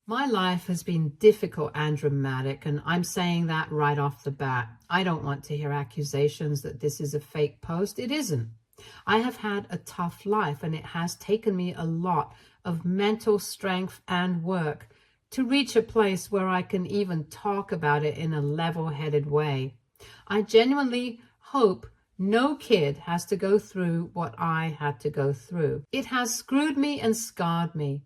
My life has been difficult and dramatic, and I'm saying that right off the bat. I don't want to hear accusations that this is a fake post. It isn't. I have had a tough life, and it has taken me a lot of mental strength and work to reach a place where I can even talk about it in a level-headed way. I genuinely hope no kid has to go through what I had to go through. It has screwed me and scarred me.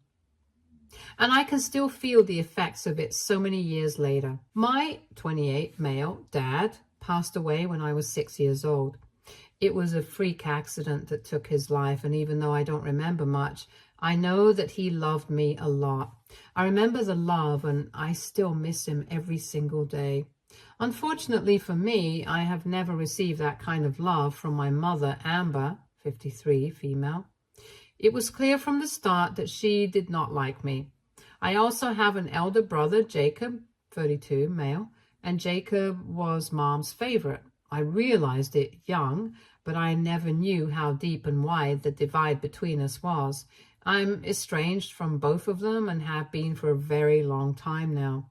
And I can still feel the effects of it so many years later. My 28 male dad passed away when I was 6 years old. It was a freak accident that took his life, and even though I don't remember much, I know that he loved me a lot. I remember the love, and I still miss him every single day. Unfortunately for me, I have never received that kind of love from my mother, Amber, 53, female. It was clear from the start that she did not like me. I also have an elder brother, Jacob, 32, male, and Jacob was Mom's favorite. I realized it young, but I never knew how deep and wide the divide between us was. I'm estranged from both of them and have been for a very long time now.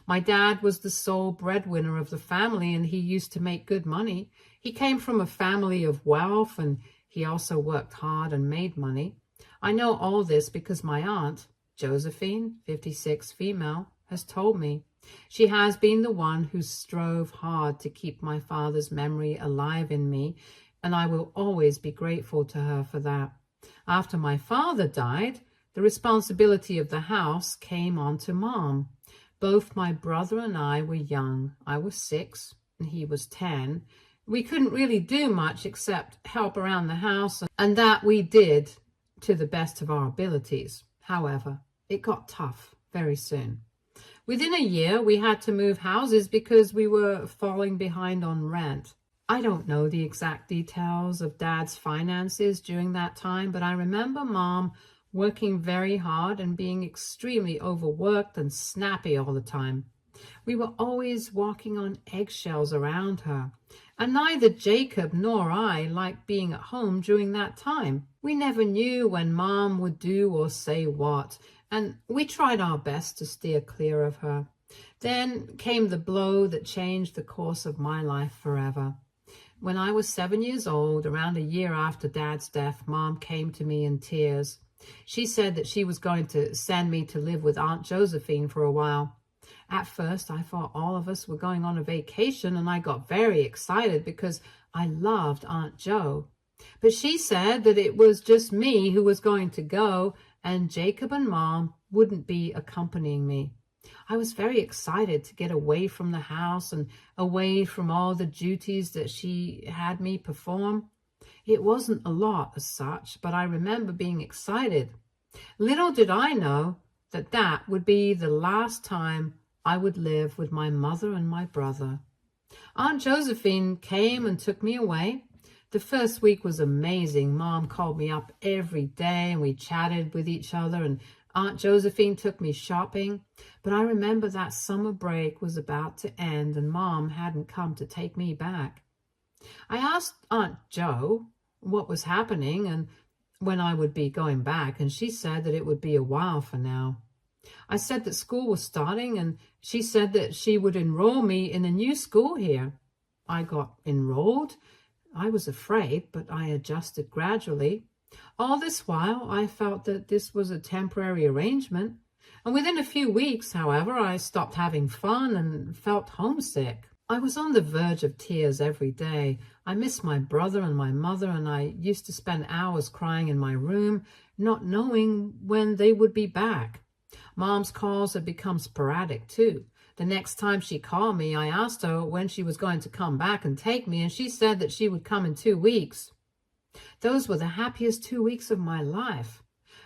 My dad was the sole breadwinner of the family, and he used to make good money. He came from a family of wealth, and he also worked hard and made money. I know all this because my aunt, Josephine, 56, female, has told me. She has been the one who strove hard to keep my father's memory alive in me, and I will always be grateful to her for that. After my father died, the responsibility of the house came on to Mom. Both my brother and I were young. I was 6 and he was 10. We couldn't really do much except help around the house, and that we did to the best of our abilities. However, it got tough very soon. Within a year, we had to move houses because we were falling behind on rent. I don't know the exact details of Dad's finances during that time, but I remember Mom working very hard and being extremely overworked and snappy all the time. We were always walking on eggshells around her, and neither Jacob nor I liked being at home during that time. We never knew when Mom would do or say what, and we tried our best to steer clear of her. Then came the blow that changed the course of my life forever. When I was 7 years old, around a year after Dad's death, Mom came to me in tears. She said that she was going to send me to live with Aunt Josephine for a while. At first, I thought all of us were going on a vacation, and I got very excited because I loved Aunt Jo. But she said that it was just me who was going to go, and Jacob and Mom wouldn't be accompanying me. I was very excited to get away from the house and away from all the duties that she had me perform. It wasn't a lot as such, but I remember being excited. Little did I know that that would be the last time I would live with my mother and my brother. Aunt Josephine came and took me away. The first week was amazing. Mom called me up every day and we chatted with each other, and Aunt Josephine took me shopping. But I remember that summer break was about to end and Mom hadn't come to take me back. I asked Aunt Jo what was happening and when I would be going back, and she said that it would be a while for now. I said that school was starting, and she said that she would enroll me in a new school here. I got enrolled. I was afraid, but I adjusted gradually. All this while, I felt that this was a temporary arrangement, and within a few weeks, however, I stopped having fun and felt homesick. I was on the verge of tears every day. I missed my brother and my mother, and I used to spend hours crying in my room, not knowing when they would be back. Mom's calls had become sporadic too. The next time she called me, I asked her when she was going to come back and take me, and she said that she would come in 2 weeks. Those were the happiest 2 weeks of my life.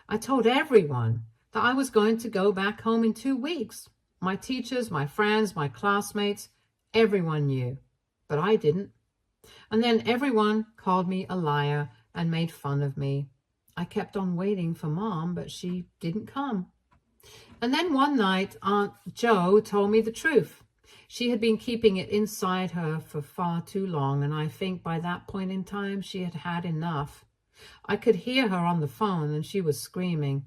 I told everyone that I was going to go back home in 2 weeks. My teachers, my friends, my classmates, everyone knew, but I didn't. And then everyone called me a liar and made fun of me. I kept on waiting for Mom, but she didn't come. And then one night, Aunt Jo told me the truth. She had been keeping it inside her for far too long, and I think by that point in time, she had had enough. I could hear her on the phone, and she was screaming.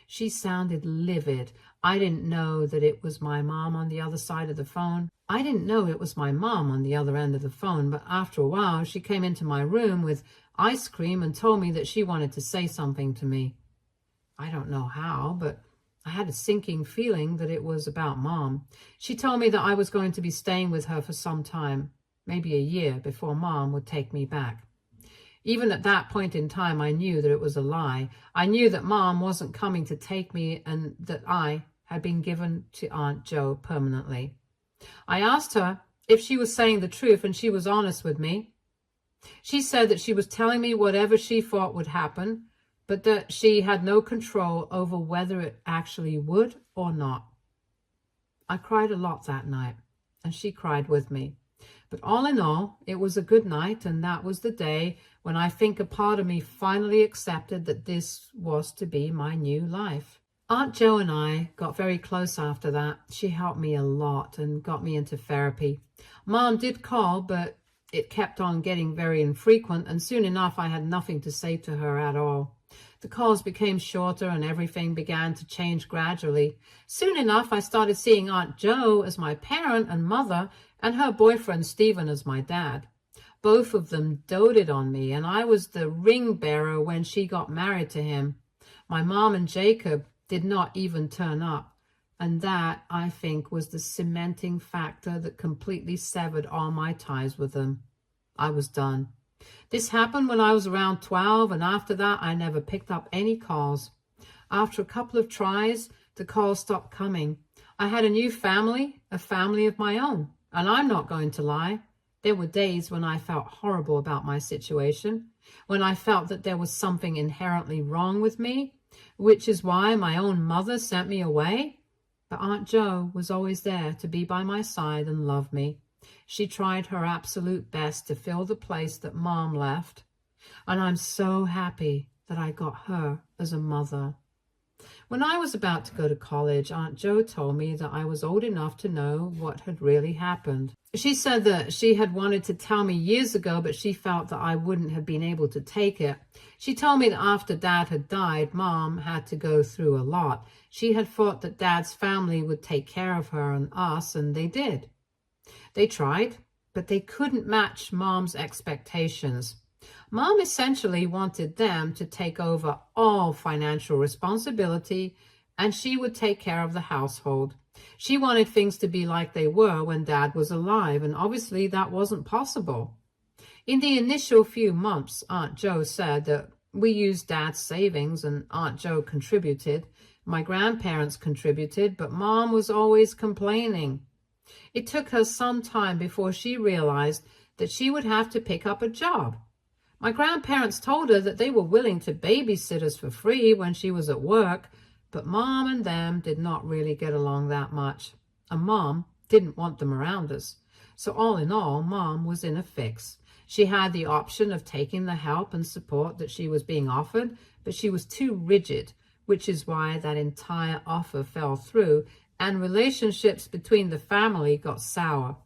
She sounded livid. I didn't know that it was my mom on the other side of the phone. I didn't know it was my mom on the other end of the phone, but after a while, she came into my room with ice cream and told me that she wanted to say something to me. I don't know how, but I had a sinking feeling that it was about Mom. She told me that I was going to be staying with her for some time, maybe a year, before Mom would take me back. Even at that point in time, I knew that it was a lie. I knew that Mom wasn't coming to take me and that I had been given to Aunt Jo permanently. I asked her if she was saying the truth, and she was honest with me. She said that she was telling me whatever she thought would happen, but that she had no control over whether it actually would or not. I cried a lot that night, and she cried with me. But all in all, it was a good night, and that was the day when I think a part of me finally accepted that this was to be my new life. Aunt Jo and I got very close after that. She helped me a lot and got me into therapy. Mom did call, but it kept on getting very infrequent, and soon enough I had nothing to say to her at all. The calls became shorter and everything began to change gradually. Soon enough, I started seeing Aunt Jo as my parent and mother and her boyfriend Stephen as my dad. Both of them doted on me, and I was the ring bearer when she got married to him. My mom and Jacob did not even turn up, and that, I think, was the cementing factor that completely severed all my ties with them. I was done. This happened when I was around 12, and after that, I never picked up any calls. After a couple of tries, the calls stopped coming. I had a new family, a family of my own, and I'm not going to lie. There were days when I felt horrible about my situation, when I felt that there was something inherently wrong with me, which is why my own mother sent me away. But Aunt Jo was always there to be by my side and love me. She tried her absolute best to fill the place that Mom left, and I'm so happy that I got her as a mother. When I was about to go to college, Aunt Jo told me that I was old enough to know what had really happened. She said that she had wanted to tell me years ago, but she felt that I wouldn't have been able to take it. She told me that after Dad had died, Mom had to go through a lot. She had thought that Dad's family would take care of her and us, and they did. They tried, but they couldn't match Mom's expectations. Mom essentially wanted them to take over all financial responsibility, and she would take care of the household. She wanted things to be like they were when Dad was alive, and obviously that wasn't possible. In the initial few months, Aunt Jo said that we used Dad's savings, and Aunt Jo contributed. My grandparents contributed, but Mom was always complaining. It took her some time before she realized that she would have to pick up a job. My grandparents told her that they were willing to babysit us for free when she was at work, but Mom and them did not really get along that much, and Mom didn't want them around us. So all in all, Mom was in a fix. She had the option of taking the help and support that she was being offered, but she was too rigid, which is why that entire offer fell through, and relationships between the family got sour.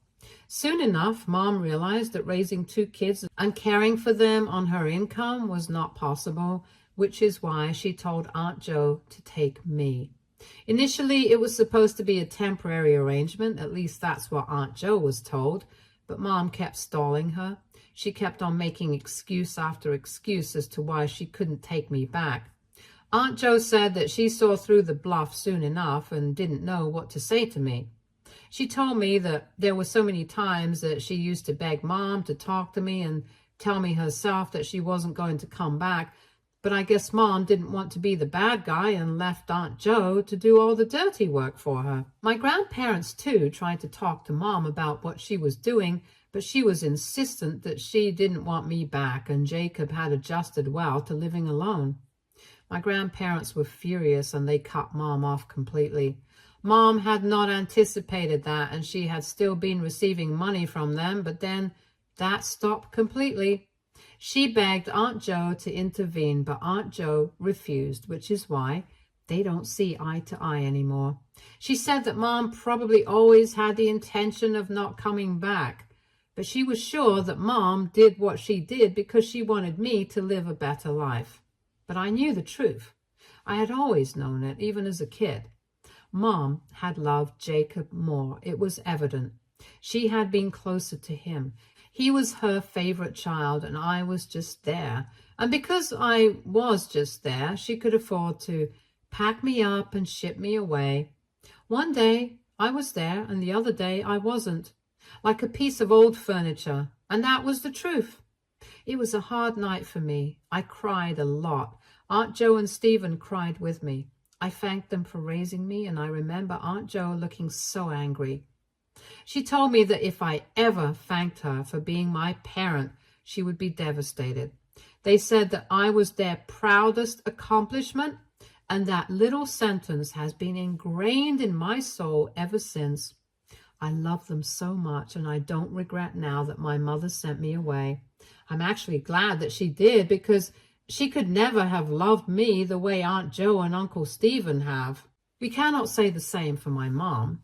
Soon enough, Mom realized that raising 2 kids and caring for them on her income was not possible, which is why she told Aunt Jo to take me. Initially, it was supposed to be a temporary arrangement, at least that's what Aunt Jo was told, but Mom kept stalling her. She kept on making excuse after excuse as to why she couldn't take me back. Aunt Jo said that she saw through the bluff soon enough and didn't know what to say to me. She told me that there were so many times that she used to beg Mom to talk to me and tell me herself that she wasn't going to come back, but I guess Mom didn't want to be the bad guy and left Aunt Jo to do all the dirty work for her. My grandparents, too, tried to talk to Mom about what she was doing, but she was insistent that she didn't want me back, and Jacob had adjusted well to living alone. My grandparents were furious, and they cut Mom off completely. Mom had not anticipated that, and she had still been receiving money from them, but then that stopped completely. She begged Aunt Jo to intervene, but Aunt Jo refused, which is why they don't see eye to eye anymore. She said that Mom probably always had the intention of not coming back, but she was sure that Mom did what she did because she wanted me to live a better life. But I knew the truth. I had always known it, even as a kid. Mom had loved Jacob more. It was evident. She had been closer to him. He was her favorite child, and I was just there. And because I was just there, she could afford to pack me up and ship me away. One day I was there, and the other day I wasn't, like a piece of old furniture, and that was the truth. It was a hard night for me. I cried a lot. Aunt Jo and Stephen cried with me. I thanked them for raising me, and I remember Aunt Jo looking so angry. She told me that if I ever thanked her for being my parent, she would be devastated. They said that I was their proudest accomplishment, and that little sentence has been ingrained in my soul ever since. I love them so much, and I don't regret now that my mother sent me away. I'm actually glad that she did, because she could never have loved me the way Aunt Jo and Uncle Stephen have. We cannot say the same for my mom.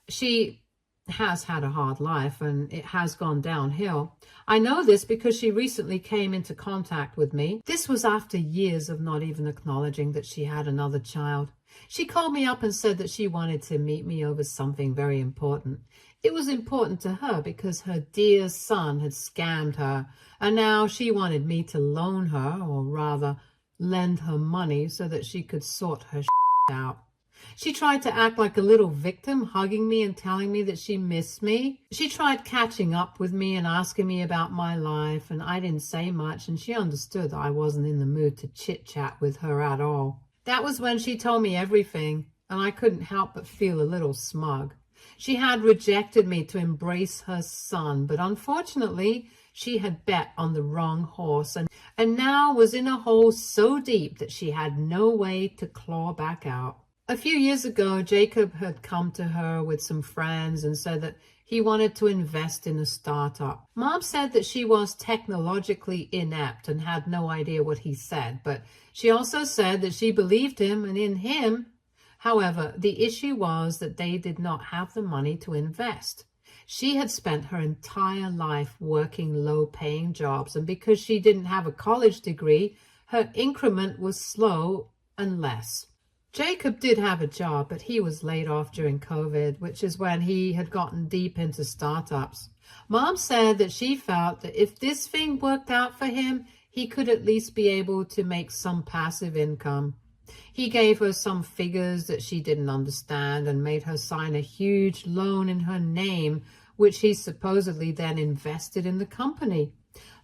She has had a hard life, and it has gone downhill. I know this because she recently came into contact with me. This was after years of not even acknowledging that she had another child. She called me up and said that she wanted to meet me over something very important. It was important to her because her dear son had scammed her, and now she wanted me to loan her, or rather lend her money, so that she could sort her out. She tried to act like a little victim, hugging me and telling me that she missed me. She tried catching up with me and asking me about my life, and I didn't say much, and she understood that I wasn't in the mood to chit-chat with her at all. That was when she told me everything, and I couldn't help but feel a little smug. She had rejected me to embrace her son, but unfortunately, she had bet on the wrong horse, and now was in a hole so deep that she had no way to claw back out. A few years ago, Jacob had come to her with some friends and said that he wanted to invest in a startup. Mom said that she was technologically inept and had no idea what he said, but she also said that she believed him and in him. However, the issue was that they did not have the money to invest. She had spent her entire life working low-paying jobs, and because she didn't have a college degree, her increment was slow and less. Jacob did have a job, but he was laid off during COVID, which is when he had gotten deep into startups. Mom said that she felt that if this thing worked out for him, he could at least be able to make some passive income. He gave her some figures that she didn't understand and made her sign a huge loan in her name, which he supposedly then invested in the company.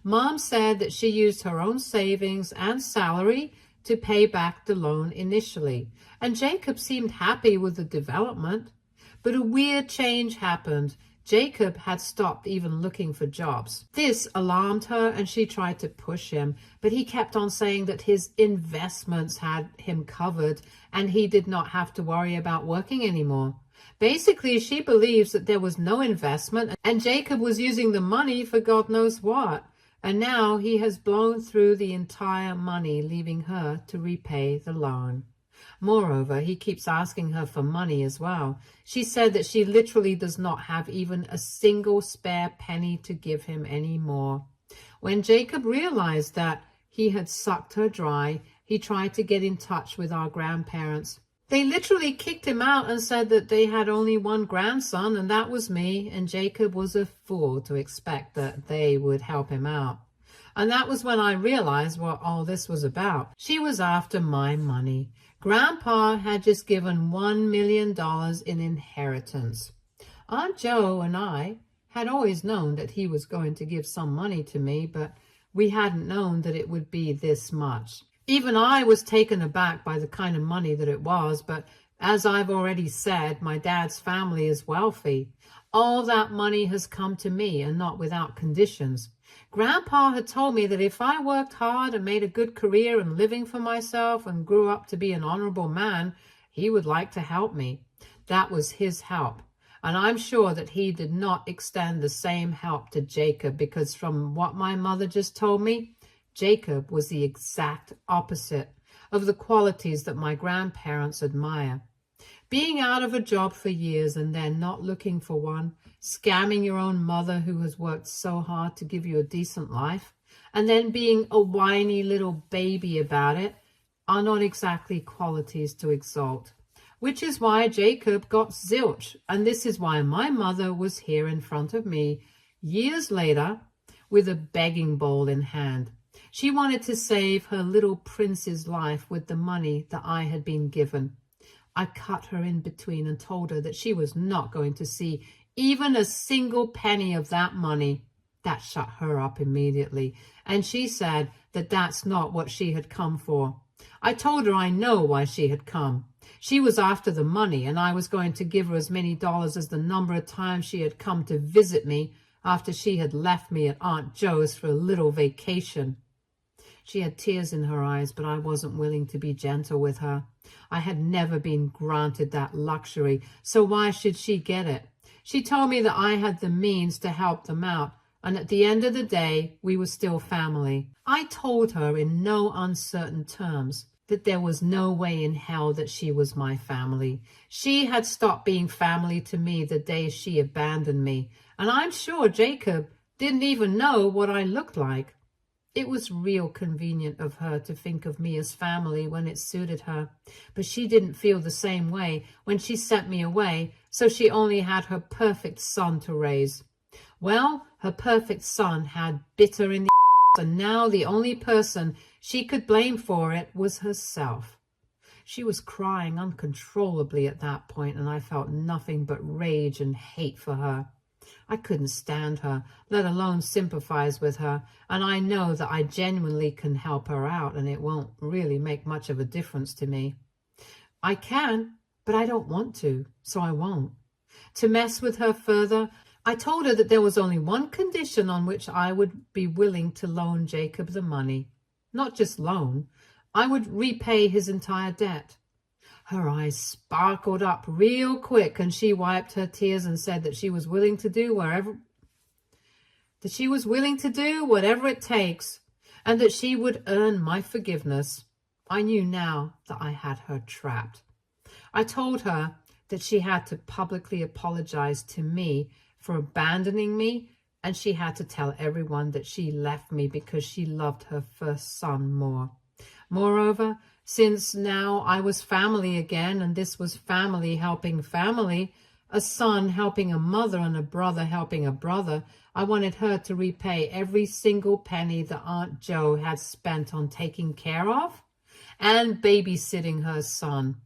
Mom said that she used her own savings and salary to pay back the loan initially, and Jacob seemed happy with the development. But a weird change happened. Jacob had stopped even looking for jobs. This alarmed her, and she tried to push him, but he kept on saying that his investments had him covered and he did not have to worry about working anymore. Basically, she believes that there was no investment and Jacob was using the money for God knows what. And now he has blown through the entire money, leaving her to repay the loan. Moreover, he keeps asking her for money as well. She said that she literally does not have even a single spare penny to give him anymore. When Jacob realized that he had sucked her dry, he tried to get in touch with our grandparents. They literally kicked him out and said that they had only one grandson, and that was me, and Jacob was a fool to expect that they would help him out. And that was when I realized what all this was about. She was after my money. Grandpa had just given $1 million in inheritance. Aunt Jo and I had always known that he was going to give some money to me, but we hadn't known that it would be this much. Even I was taken aback by the kind of money that it was, but as I've already said, my dad's family is wealthy. All that money has come to me, and not without conditions. Grandpa had told me that if I worked hard and made a good career and living for myself and grew up to be an honorable man, he would like to help me. That was his help. And I'm sure that he did not extend the same help to Jacob, because from what my mother just told me, Jacob was the exact opposite of the qualities that my grandparents admire. Being out of a job for years and then not looking for one, scamming your own mother who has worked so hard to give you a decent life, and then being a whiny little baby about it are not exactly qualities to exalt. which is why Jacob got zilch. And this is why my mother was here in front of me years later with a begging bowl in hand. She wanted to save her little prince's life with the money that I had been given. I cut her in between and told her that she was not going to see even a single penny of that money. That shut her up immediately, and she said that that's not what she had come for. I told her I know why she had come. She was after the money, and I was going to give her as many dollars as the number of times she had come to visit me after she had left me at Aunt Joe's for a little vacation. She had tears in her eyes, but I wasn't willing to be gentle with her. I had never been granted that luxury, so why should she get it? She told me that I had the means to help them out, and at the end of the day, we were still family. I told her in no uncertain terms that there was no way in hell that she was my family. She had stopped being family to me the day she abandoned me, and I'm sure Jacob didn't even know what I looked like. It was real convenient of her to think of me as family when it suited her, but she didn't feel the same way when she sent me away, so she only had her perfect son to raise. Well, her perfect son had bitter in the and now the only person she could blame for it was herself. She was crying uncontrollably at that point, and I felt nothing but rage and hate for her. I couldn't stand her, let alone sympathize with her, and I know that I genuinely can help her out, and it won't really make much of a difference to me. I can, but I don't want to, so I won't. To mess with her further, I told her that there was only one condition on which I would be willing to loan Jacob the money. Not just loan, I would repay his entire debt. Her eyes sparkled up real quick, and she wiped her tears and said that she was willing to do whatever it takes, and that she would earn my forgiveness. I knew now that I had her trapped. I told her that she had to publicly apologize to me for abandoning me, and she had to tell everyone that she left me because she loved her first son more. Moreover, since now I was family again, and this was family helping family, a son helping a mother and a brother helping a brother, I wanted her to repay every single penny that Aunt Joe had spent on taking care of and babysitting her son.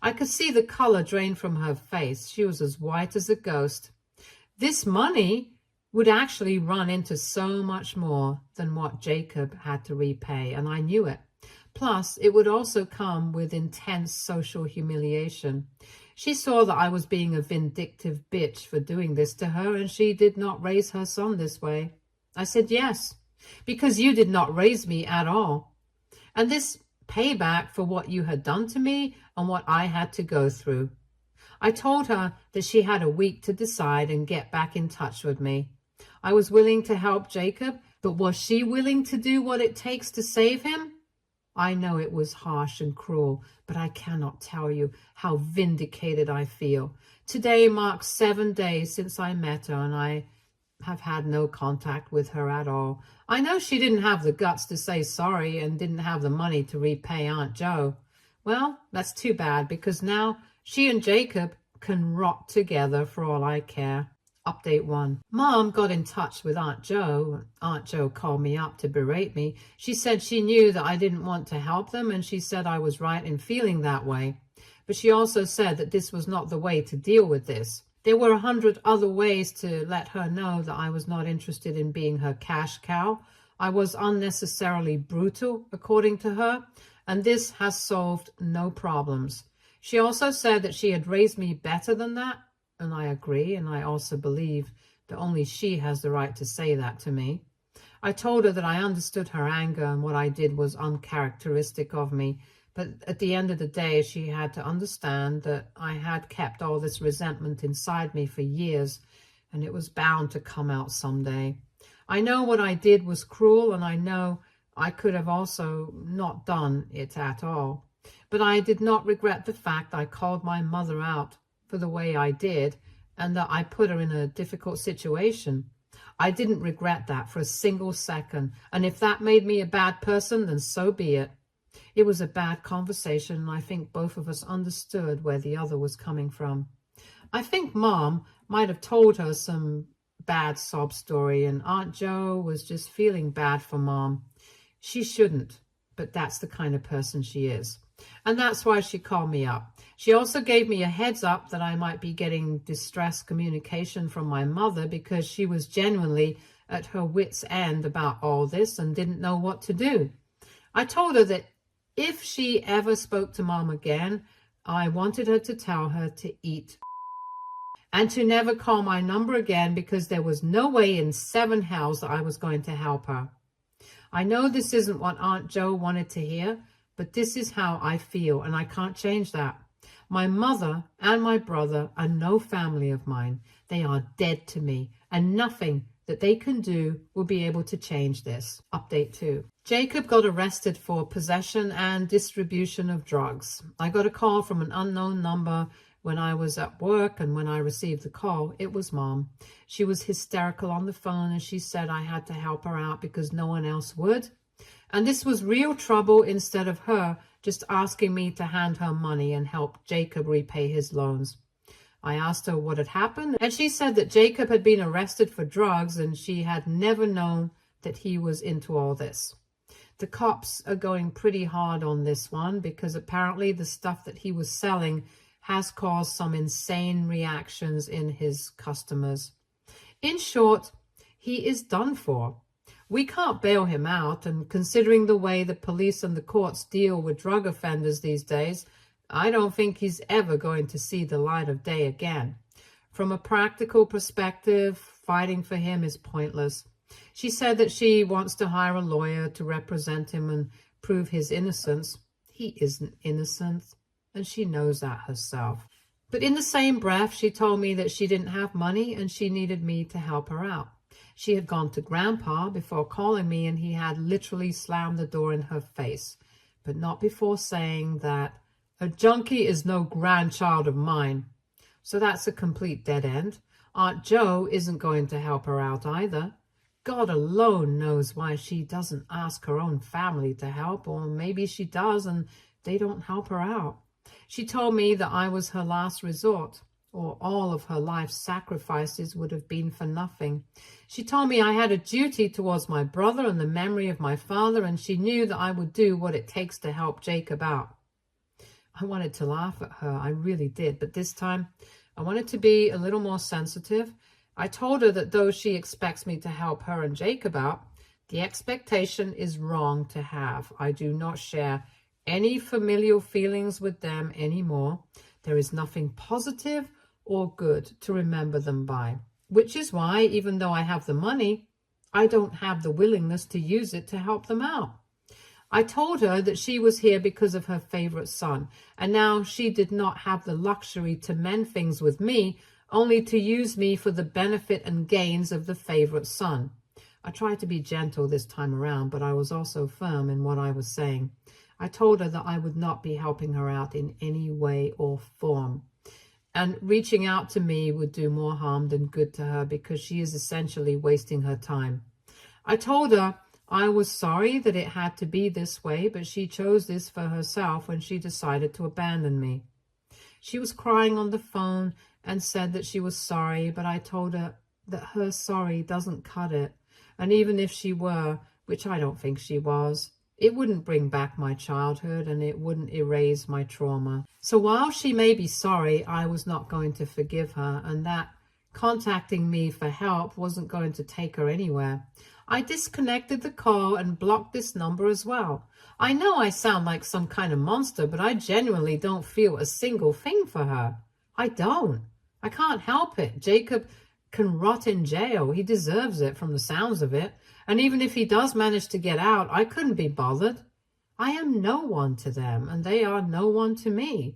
I could see the color drain from her face. She was as white as a ghost. This money would actually run into so much more than what Jacob had to repay, and I knew it. Plus, it would also come with intense social humiliation. She saw that I was being a vindictive bitch for doing this to her, and she did not raise her son this way. I said, yes, because you did not raise me at all. And this payback for what you had done to me and what I had to go through. I told her that she had a week to decide and get back in touch with me. I was willing to help Jacob, but was she willing to do what it takes to save him? I know it was harsh and cruel, but I cannot tell you how vindicated I feel. Today marks 7 days since I met her, and I have had no contact with her at all. I know she didn't have the guts to say sorry and didn't have the money to repay Aunt Joe. Well, that's too bad, because now she and Jacob can rot together for all I care. Update 1. Mom got in touch with Aunt Joe. Aunt Joe called me up to berate me. She said she knew that I didn't want to help them, and she said I was right in feeling that way. But she also said that this was not the way to deal with this. There were 100 other ways to let her know that I was not interested in being her cash cow. I was unnecessarily brutal, according to her, and this has solved no problems. She also said that she had raised me better than that, and I agree, and I also believe that only she has the right to say that to me. I told her that I understood her anger and what I did was uncharacteristic of me, but at the end of the day, she had to understand that I had kept all this resentment inside me for years, and it was bound to come out someday. I know what I did was cruel, and I know I could have also not done it at all. But I did not regret the fact I called my mother out for the way I did, and that I put her in a difficult situation. I didn't regret that for a single second, and if that made me a bad person, then so be it. It was a bad conversation, and I think both of us understood where the other was coming from. I think Mom might have told her some bad sob story, and Aunt Jo was just feeling bad for Mom. She shouldn't, but that's the kind of person she is. And that's why she called me up. She also gave me a heads up that I might be getting distress communication from my mother because she was genuinely at her wit's end about all this and didn't know what to do. I told her that if she ever spoke to Mom again, I wanted her to tell her to eat and to never call my number again because there was no way in 7 hells that I was going to help her. I know this isn't what Aunt Jo wanted to hear, but this is how I feel, and I can't change that. My mother and my brother are no family of mine. They are dead to me, and nothing that they can do will be able to change this. Update 2. Jacob got arrested for possession and distribution of drugs. I got a call from an unknown number when I was at work, and when I received the call, it was Mom. She was hysterical on the phone, and she said I had to help her out because no one else would. And this was real trouble instead of her just asking me to hand her money and help Jacob repay his loans. I asked her what had happened, and she said that Jacob had been arrested for drugs and she had never known that he was into all this. The cops are going pretty hard on this one because apparently the stuff that he was selling has caused some insane reactions in his customers. In short, he is done for. We can't bail him out, and considering the way the police and the courts deal with drug offenders these days, I don't think he's ever going to see the light of day again. From a practical perspective, fighting for him is pointless. She said that she wants to hire a lawyer to represent him and prove his innocence. He isn't innocent, and she knows that herself. But in the same breath, she told me that she didn't have money and she needed me to help her out. She had gone to Grandpa before calling me, and he had literally slammed the door in her face, but not before saying that a junkie is no grandchild of mine. So that's a complete dead end. Aunt Jo isn't going to help her out either. God alone knows why she doesn't ask her own family to help, or maybe she does and they don't help her out. She told me that I was her last resort, or all of her life's sacrifices would have been for nothing. She told me I had a duty towards my brother and the memory of my father, and she knew that I would do what it takes to help Jacob out. I wanted to laugh at her, I really did, but this time I wanted to be a little more sensitive. I told her that though she expects me to help her and Jacob out, the expectation is wrong to have. I do not share any familial feelings with them anymore. There is nothing positive or good to remember them by, which is why, even though I have the money, I don't have the willingness to use it to help them out. I told her that she was here because of her favorite son, and now she did not have the luxury to mend things with me, only to use me for the benefit and gains of the favorite son. I tried to be gentle this time around, but I was also firm in what I was saying. I told her that I would not be helping her out in any way or form, and reaching out to me would do more harm than good to her because she is essentially wasting her time. I told her I was sorry that it had to be this way, but she chose this for herself when she decided to abandon me. She was crying on the phone and said that she was sorry, but I told her that her sorry doesn't cut it. And even if she were, which I don't think she was, it wouldn't bring back my childhood and it wouldn't erase my trauma. So while she may be sorry, I was not going to forgive her, and that contacting me for help wasn't going to take her anywhere. I disconnected the call and blocked this number as well. I know I sound like some kind of monster, but I genuinely don't feel a single thing for her. I don't. I can't help it. Jacob can rot in jail. He deserves it from the sounds of it. And even if he does manage to get out, I couldn't be bothered. I am no one to them, and they are no one to me.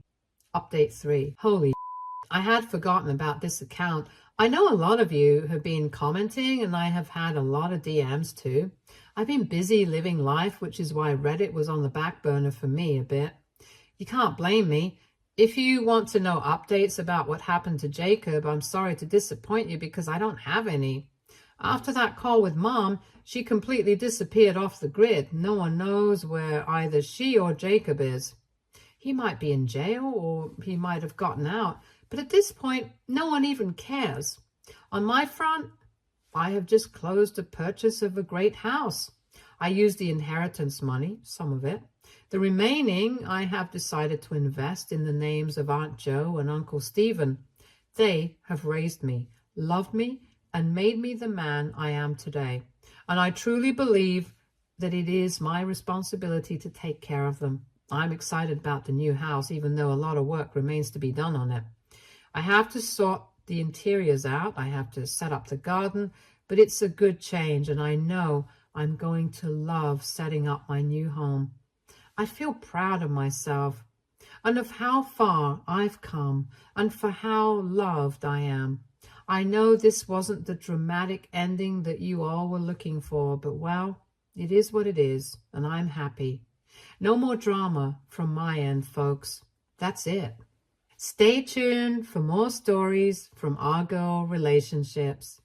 Update 3. Holy I had forgotten about this account. I know a lot of you have been commenting, and I have had a lot of DMs too. I've been busy living life, which is why Reddit was on the back burner for me a bit. You can't blame me. If you want to know updates about what happened to Jacob, I'm sorry to disappoint you because I don't have any. After that call with Mom, she completely disappeared off the grid. No one knows where either she or Jacob is. He might be in jail or he might have gotten out, but at this point, no one even cares. On my front, I have just closed the purchase of a great house. I used the inheritance money, some of it. The remaining I have decided to invest in the names of Aunt Jo and Uncle Stephen. They have raised me, loved me, and made me the man I am today. And I truly believe that it is my responsibility to take care of them. I'm excited about the new house, even though a lot of work remains to be done on it. I have to sort the interiors out. I have to set up the garden, but it's a good change, and I know I'm going to love setting up my new home. I feel proud of myself and of how far I've come and for how loved I am. I know this wasn't the dramatic ending that you all were looking for, but well, it is what it is, and I'm happy. No more drama from my end, folks. That's it. Stay tuned for more stories from Our Girl Relationships.